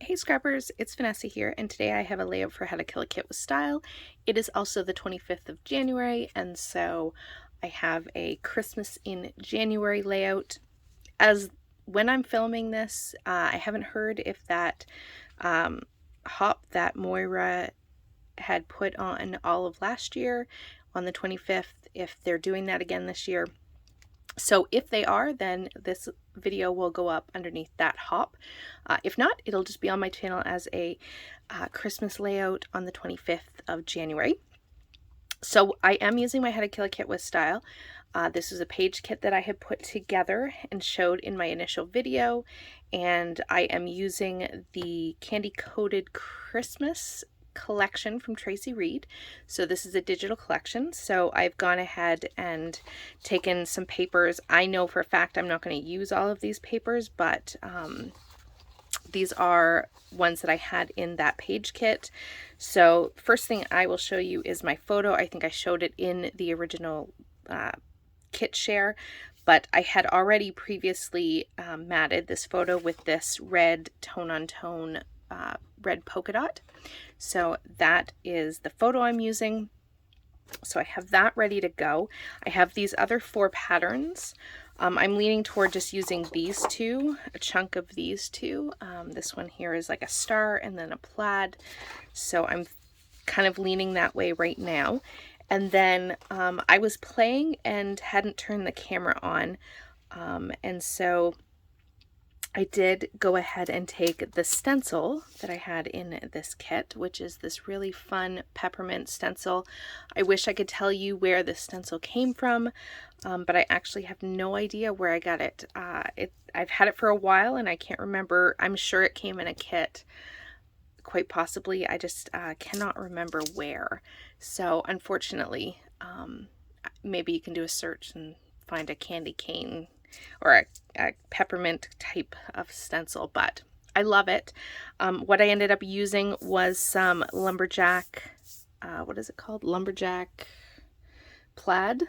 Hey scrappers, it's Vanessa here, and today I have a layout for how to kill a kit with style. It is also the 25th of January, and so I have a Christmas in January layout. As when I'm filming this, I haven't heard if that hop that Moira had put on all of last year on the 25th, if they're doing that again this year. So if they are, then this video will go up underneath that hop. If not, it'll just be on my channel as a Christmas layout on the 25th of January. So I am using my How to Kill a Kit with Style. This is a page kit that I had put together and showed in my initial video, and I am using the Candy Coated Christmas collection from Tracy Reed. So this is a digital collection. So I've gone ahead and taken some papers. I know for a fact I'm not going to use all of these papers, but these are ones that I had in that page kit. So first thing I will show you is my photo. I think I showed it in the original kit share, but I had already previously matted this photo with this red tone-on-tone red polka dot. So that is the photo I'm using. So I have that ready to go. I have these other 4 patterns. I'm leaning toward just using these 2, a chunk of these 2. This one here is like a star and then a plaid. So I'm kind of leaning that way right now. And then I was playing and hadn't turned the camera on. And so I did go ahead and take the stencil that I had in this kit, which is this really fun peppermint stencil. I wish I could tell you where this stencil came from, but I actually have no idea where I got it. I've had it for a while and I can't remember. I'm sure it came in a kit, quite possibly. I just cannot remember where. So unfortunately, maybe you can do a search and find a candy cane or a peppermint type of stencil, but I love it. What I ended up using was some lumberjack, what is it called? Lumberjack plaid,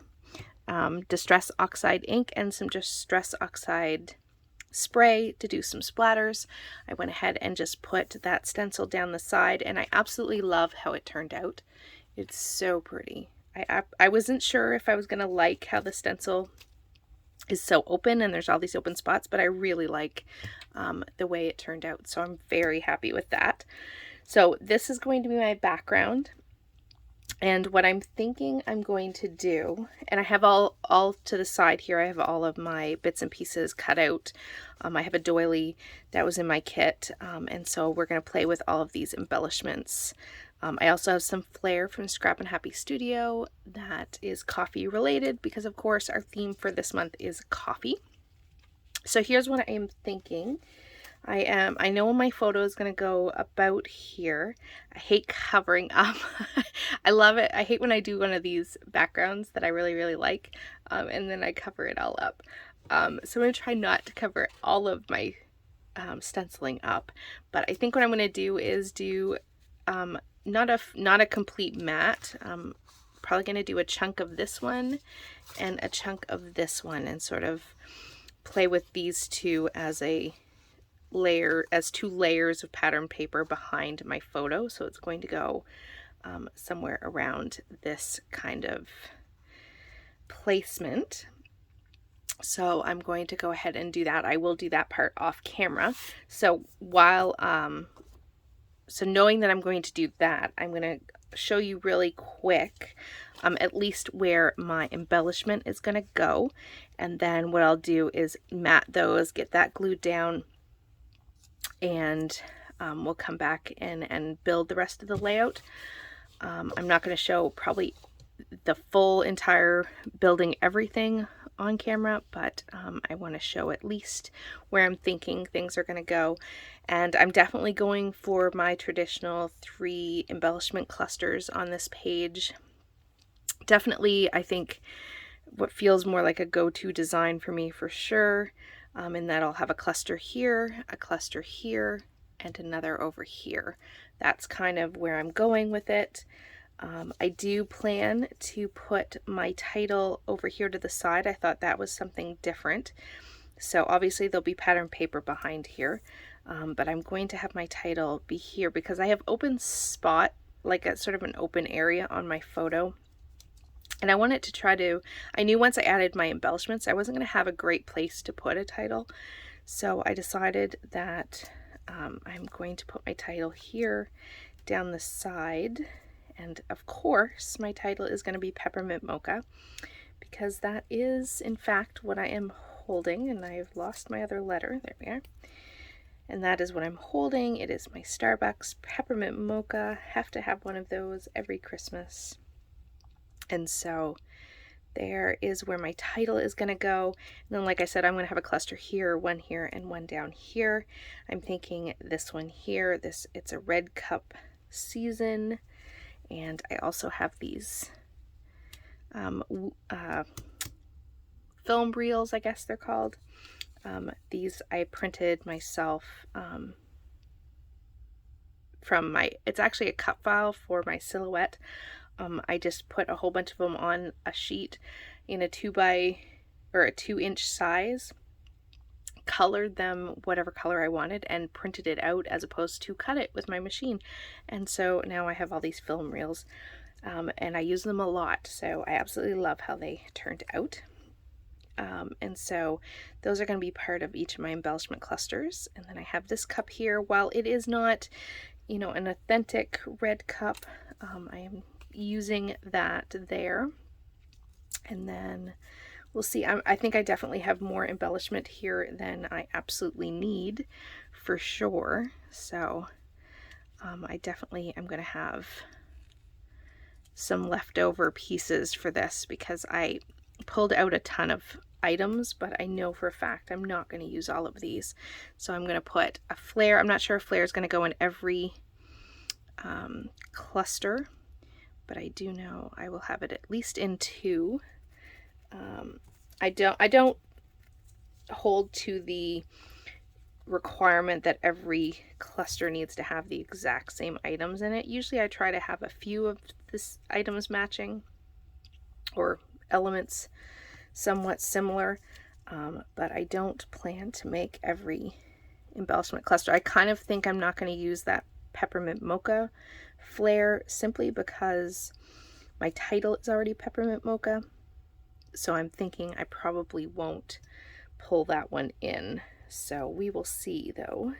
distress oxide ink, and some distress oxide spray to do some splatters. I went ahead and just put that stencil down the side, and I absolutely love how it turned out. It's so pretty. I wasn't sure if I was gonna like how the stencil is so open and there's all these open spots, but I really like the way it turned out, so I'm very happy with that. So this is going to be my background, and what I'm thinking I'm going to do, and I have all to the side here, I have all of my bits and pieces cut out. I have a doily that was in my kit, and so we're going to play with all of these embellishments. I also have some flair from Scrap and Happy Studio that is coffee related, because of course our theme for this month is coffee. So here's what I am thinking. I know my photo is going to go about here. I hate covering up. I love it. I hate when I do one of these backgrounds that I really like, and then I cover it all up. So I'm going to try not to cover all of my stenciling up, but I think what I'm going to do is do not a complete mat. Probably going to do a chunk of this one and a chunk of this one, and sort of play with these two as a layer, as 2 layers of pattern paper behind my photo. So it's going to go somewhere around this kind of placement. So I'm going to go ahead and do that. I will do that part off camera. So while so knowing that I'm going to do that, I'm going to show you really quick at least where my embellishment is going to go, and then what I'll do is mat those, get that glued down, and we'll come back in and build the rest of the layout. I'm not going to show probably the full entire building everything on camera, but I want to show at least where I'm thinking things are going to go. And I'm definitely going for my traditional 3 embellishment clusters on this page. Definitely, I think what feels more like a go-to design for me for sure, in that I'll have a cluster here, and another over here. That's kind of where I'm going with it. I do plan to put my title over here to the side. I thought that was something different. So obviously there'll be pattern paper behind here. but I'm going to have my title be here because I have open spot, like a sort of an open area on my photo. And I wanted to try to, I knew once I added my embellishments, I wasn't going to have a great place to put a title. So I decided that I'm going to put my title here down the side. And of course, my title is going to be Peppermint Mocha, because that is, in fact, what I am holding. And I've lost my other letter. There we are. And that is what I'm holding. It is my Starbucks Peppermint Mocha. Have to have one of those every Christmas. And so there is where my title is going to go. And then, like I said, I'm going to have a cluster here, one here, and one down here. I'm thinking this one here, it's a red cup season. And I also have these film reels, I guess they're called. These I printed myself from it's actually a cut file for my silhouette. I just put a whole bunch of them on a sheet in a 2-inch size, colored them whatever color I wanted, and printed it out as opposed to cut it with my machine. And so now I have all these film reels, and I use them a lot, so I absolutely love how they turned out. And so those are going to be part of each of my embellishment clusters. And then I have this cup here. While it is not, an authentic red cup, I am using that there. And then we'll see. I think I definitely have more embellishment here than I absolutely need, for sure. So I definitely am going to have some leftover pieces for this, because I pulled out a ton of items, but I know for a fact I'm not going to use all of these. So I'm going to put a flare. I'm not sure if flare is going to go in every cluster, but I do know I will have it at least in 2. I don't hold to the requirement that every cluster needs to have the exact same items in it. Usually I try to have a few of this items matching, or elements somewhat similar, but I don't plan to make every embellishment cluster. I kind of think I'm not going to use that Peppermint Mocha flare simply because my title is already Peppermint Mocha. So I'm thinking I probably won't pull that one in. So we will see though.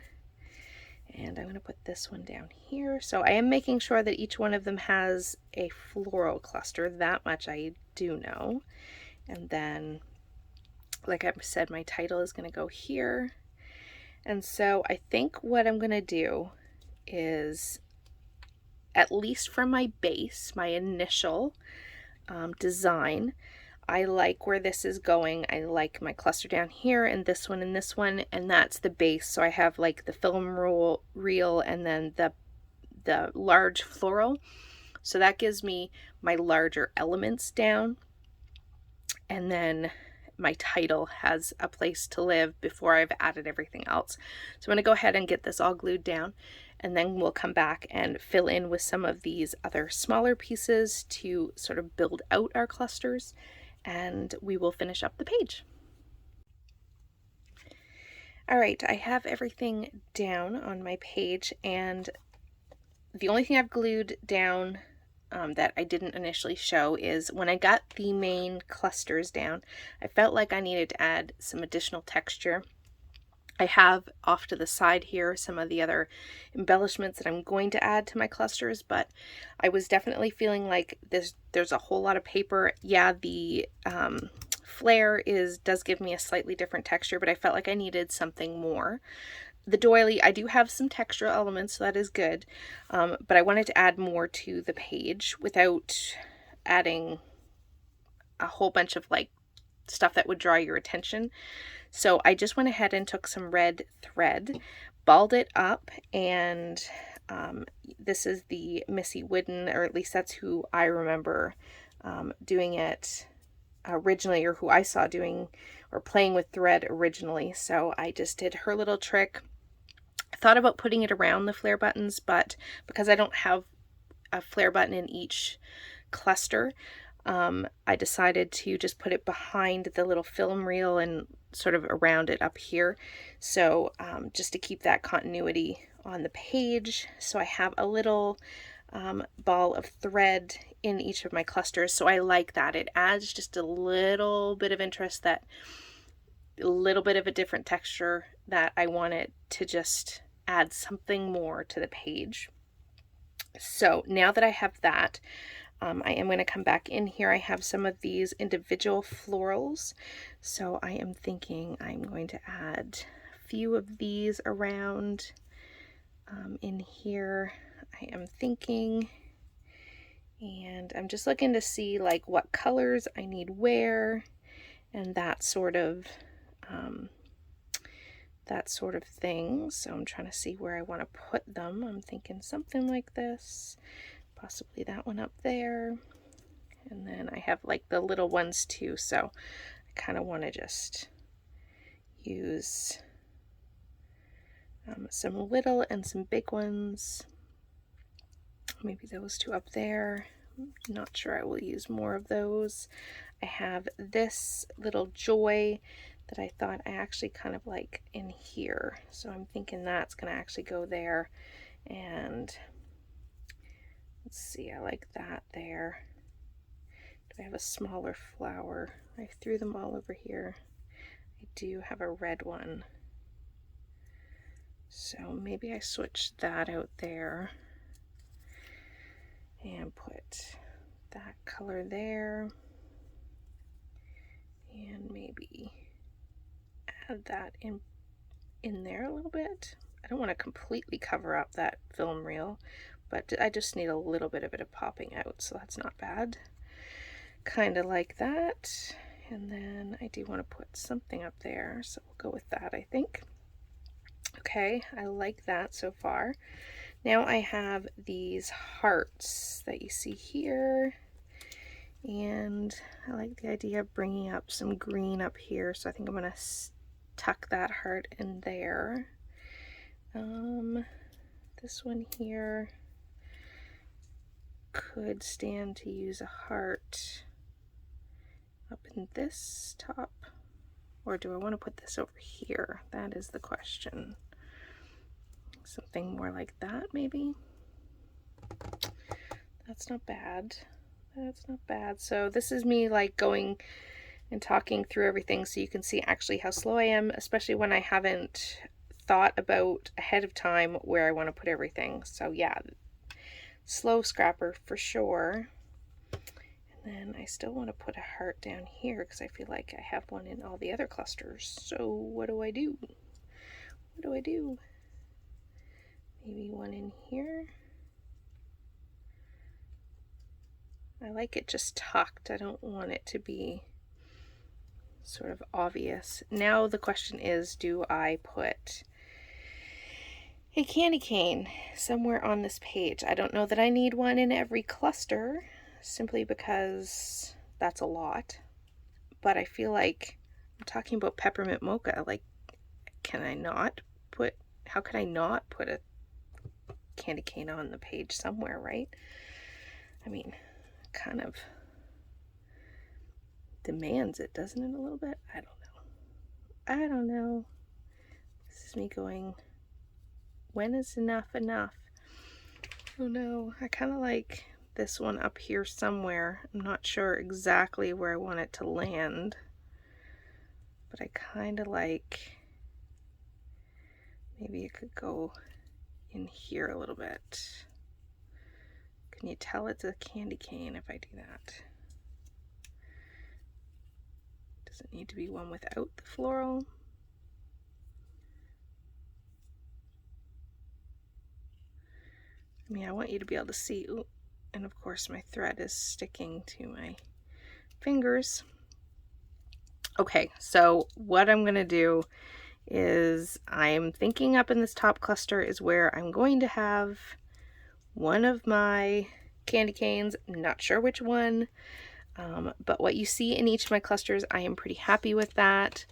And I'm going to put this one down here. So I am making sure that each one of them has a floral cluster. That much I do know. And then, like I said, my title is going to go here. And so I think what I'm going to do is, at least for my base, my initial design, I like where this is going. I like my cluster down here and this one, and that's the base. So I have like the film reel and then the large floral. So that gives me my larger elements down. And then my title has a place to live before I've added everything else. So I'm going to go ahead and get this all glued down, and then we'll come back and fill in with some of these other smaller pieces to sort of build out our clusters, and we will finish up the page. All right, I have everything down on my page, and the only thing I've glued down that I didn't initially show is when I got the main clusters down, I felt like I needed to add some additional texture. I have off to the side here some of the other embellishments that I'm going to add to my clusters, but I was definitely feeling like there's a whole lot of paper. Yeah, the flare does give me a slightly different texture, but I felt like I needed something more. The doily, I do have some textural elements, so that is good, but I wanted to add more to the page without adding a whole bunch of like stuff that would draw your attention. So I just went ahead and took some red thread, balled it up, and this is the Missy Wooden, or at least that's who I remember doing it originally, or who I saw doing or playing with thread originally. So I just did her little trick. I thought about putting it around the flare buttons, but because I don't have a flare button in each cluster, I decided to just put it behind the little film reel and sort of around it up here. So just to keep that continuity on the page. So I have a little ball of thread in each of my clusters. So I like that. It adds just a little bit of interest, that a little bit of a different texture that I want it to just add something more to the page. So now that I have that, I am going to come back in here. I have some of these individual florals. So I am thinking I'm going to add a few of these around in here. I am thinking, and I'm just looking to see like what colors I need where, and that sort of thing. So I'm trying to see where I want to put them. I'm thinking something like this, possibly that one up there, and then I have like the little ones too, so I kind of want to just use some little and some big ones. Maybe those two up there. I'm not sure I will use more of those. I have this little joy that I thought I actually kind of like in here, so I'm thinking that's going to actually go there. And let's see, I like that there. Do I have a smaller flower? I threw them all over here. I do have a red one, so maybe I switch that out there and put that color there, and maybe add that in there a little bit. I don't want to completely cover up that film reel, but I just need a little bit of it popping out, so that's not bad. Kind of like that. And then I do want to put something up there, so we'll go with that, I think. Okay, I like that so far. Now I have these hearts that you see here, and I like the idea of bringing up some green up here, so I think I'm going to tuck that heart in there. This one here could stand to use a heart up in this top, or do I want to put this over here? That is the question. Something more like that, maybe. That's not bad. That's not bad. So this is me like going and talking through everything so you can see actually how slow I am, especially when I haven't thought about ahead of time where I want to put everything. So yeah, slow scrapper for sure. And then I still want to put a heart down here because I feel like I have one in all the other clusters. So what do I do? What do I do? Maybe one in here. I like it just tucked. I don't want it to be sort of obvious. Now the question is, do I put a candy cane somewhere on this page? I don't know that I need one in every cluster, simply because that's a lot. But I feel like I'm talking about peppermint mocha. Like, how can I not put a candy cane on the page somewhere, right? I mean, kind of demands it, doesn't it, a little bit? I don't know. This is me going, when is enough enough? Oh no, I kind of like this one up here somewhere. I'm not sure exactly where I want it to land, but I kind of like, maybe it could go in here a little bit. Can you tell it's a candy cane if I do that? Does it need to be one without the floral? I mean, I want you to be able to see. Ooh, and of course my thread is sticking to my fingers. Okay, so what I'm going to do is I'm thinking up in this top cluster is where I'm going to have one of my candy canes. I'm not sure which one, but what you see in each of my clusters, I am pretty happy with that.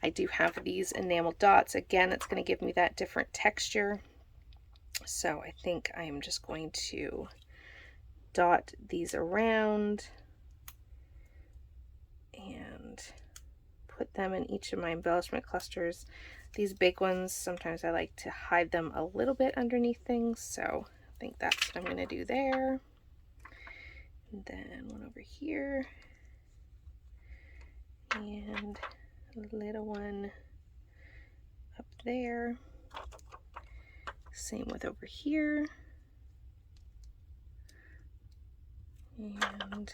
I do have these enamel dots. Again, it's going to give me that different texture. So I think I am just going to dot these around. them in each of my embellishment clusters. These big ones, sometimes I like to hide them a little bit underneath things, so I think that's what I'm going to do there. And then one over here, and a little one up there. Same with over here. And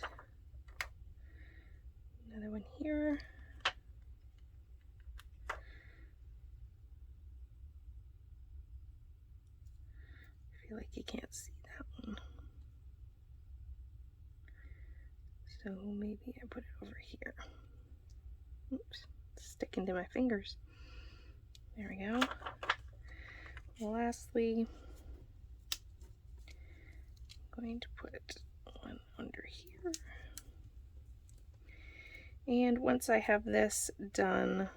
another one here. I feel like you can't see that one. So maybe I put it over here. Oops, it's sticking to my fingers. There we go. Lastly, I'm going to put one under here. And once I have this done,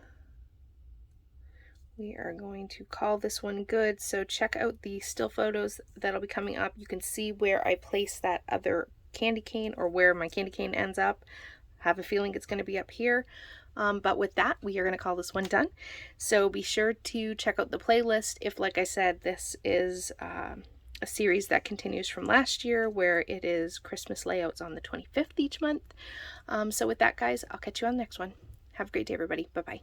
we are going to call this one good. So check out the still photos that'll be coming up. You can see where I place that other candy cane, or where my candy cane ends up. I have a feeling it's going to be up here. But with that, we are going to call this one done. So be sure to check out the playlist. If, like I said, this is a series that continues from last year, where it is Christmas layouts on the 25th each month. So with that, guys, I'll catch you on the next one. Have a great day, everybody. Bye-bye.